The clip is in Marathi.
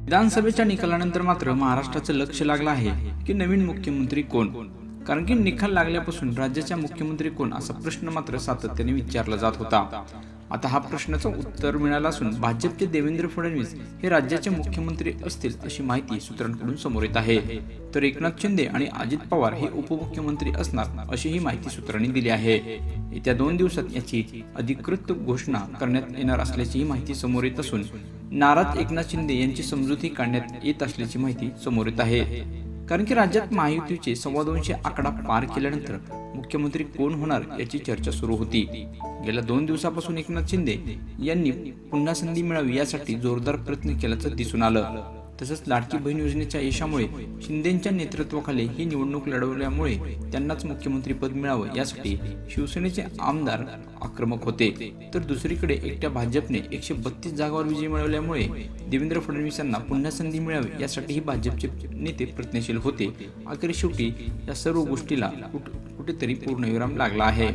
विधानसभेच्या निकालानंतर मात्र महाराष्ट्राचं लक्ष लागलं आहे की नवीन मुख्यमंत्री कोण. कारण की निकाल लागल्यापासून राज्याच्या मुख्यमंत्री कोण असा प्रश्न मात्र सातत्याने विचारला जात होता. आता हा प्रश्नाचं उत्तर मिळालं असून भाजपचे देवेंद्र फडणवीस हे राज्याचे मुख्यमंत्री असतील अशी माहिती सूत्रांकडून समोर येत आहे. तर एकनाथ शिंदे आणि अजित पवार हे उपमुख्यमंत्री असणार अशी ही माहिती सूत्रांनी दिली आहे. येत्या 2 दिवसात याची अधिकृत घोषणा करण्यात येणार असल्याची माहिती समोर येत असून नाराज एकनाथ शिंदे यांची समजुती काढण्यात येत असल्याची माहिती समोर येत आहे. कारण की राज्यात महायुतीचे 250 आकडा पार केल्यानंतर मुख्यमंत्री कोण होणार याची चर्चा सुरू होती. गेल्या 2 दिवसापासून एकनाथ शिंदे यांनी पुन्हा संधी मिळावी यासाठी जोरदार प्रयत्न केल्याचं दिसून आलं. तसंच लाडकी बहीण योजनेच्या यशामुळे शिंदेंच्या नेतृत्वाखाली ही निवडणूक लढवल्यामुळे त्यांनाच मुख्यमंत्री पद मिळावं यासाठी शिवसेनेचे आमदार आक्रमक होते. तर दुसरीकडे एकट्या भाजपने 132 जागांवर विजय मिळवल्यामुळे देवेंद्र फडणवीस यांना पुन्हा संधी मिळावी यासाठीही भाजपचे नेते प्रयत्नशील होते. अखेर शेवटी या सर्व गोष्टीला कुठेतरी पूर्णविराम लागला आहे.